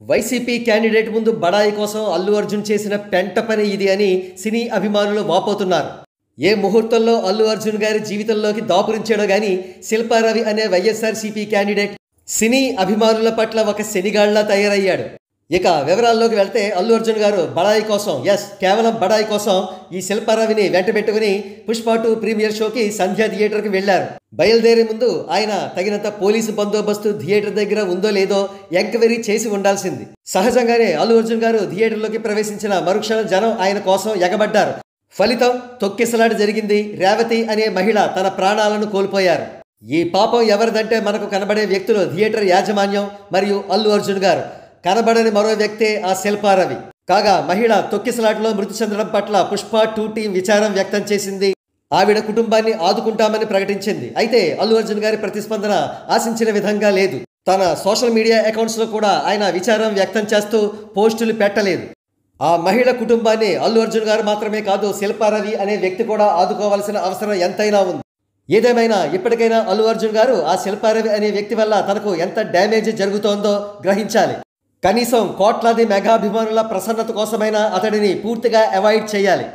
YCP candidate ముందు బడాయి కోసం అల్లు అర్జున్ చేసిన పెంట పని ఇది అని సినీ అభిమానులు వాపోతున్నారు. ఏ ముహూర్తంలో అల్లు అర్జున్ గారి జీవితంలోకి దాపురించాడో గాని శిల్పారవి అనే వైఎస్ఆర్సీపీ క్యాండిడేట్ సినీ అభిమానుల పట్ల ఒక శనిగాళ్లా తయారయ్యాడు. ఇక వివరాల్లోకి వెళ్తే అల్లు అర్జున్ గారు బడాయి కోసం, కేవలం బడాయి కోసం ఈ శిల్పారవిని వెంటబెట్టుకుని పుష్ప 2 ప్రీమియర్ షోకి సంధ్యా థియేటర్కి వెళ్లారు. బయలుదేరే ముందు ఆయన తగినంత పోలీసు బందోబస్తు థియేటర్ దగ్గర ఉందో లేదో ఎంక్వైరీ చేసి ఉండాల్సింది. సహజంగానే అల్లు అర్జున్ గారు థియేటర్లోకి ప్రవేశించిన మరుక్షణం జనం ఆయన కోసం ఎగబడ్డారు. ఫలితం తొక్కిసలాట జరిగింది. రేవతి అనే మహిళ తన ప్రాణాలను కోల్పోయారు. ఈ పాపం ఎవరిదంటే మనకు కనబడే వ్యక్తులు థియేటర్ యాజమాన్యం మరియు అల్లు అర్జున్ గారు. కనబడని మరో వ్యక్తే ఆ శిల్పారవి. కాగా మహిళ తొక్కిసలాటలో మృతి చెందడం పట్ల పుష్ప 2 టీం విచారం వ్యక్తం చేసింది. ఆవిడ కుటుంబాన్ని ఆదుకుంటామని ప్రకటించింది. అయితే అల్లు అర్జున్ గారి ప్రతిస్పందన ఆశించిన విధంగా లేదు. తన సోషల్ మీడియా అకౌంట్స్లో కూడా ఆయన విచారం వ్యక్తం చేస్తూ పోస్టులు పెట్టలేదు. ఆ మహిళ కుటుంబాన్ని అల్లు అర్జున్ గారు మాత్రమే కాదు, శిల్పారవి అనే వ్యక్తి కూడా ఆదుకోవాల్సిన అవసరం ఎంతైనా ఉంది. ఏదేమైనా ఇప్పటికైనా అల్లు అర్జున్ గారు ఆ శిల్పారవి అనే వ్యక్తి వల్ల తనకు ఎంత డ్యామేజ్ జరుగుతోందో గ్రహించాలి. కనీసం కోట్లాది మెగాభిమానుల ప్రసన్నత కోసమైనా అతడిని పూర్తిగా అవాయిడ్ చేయాలి.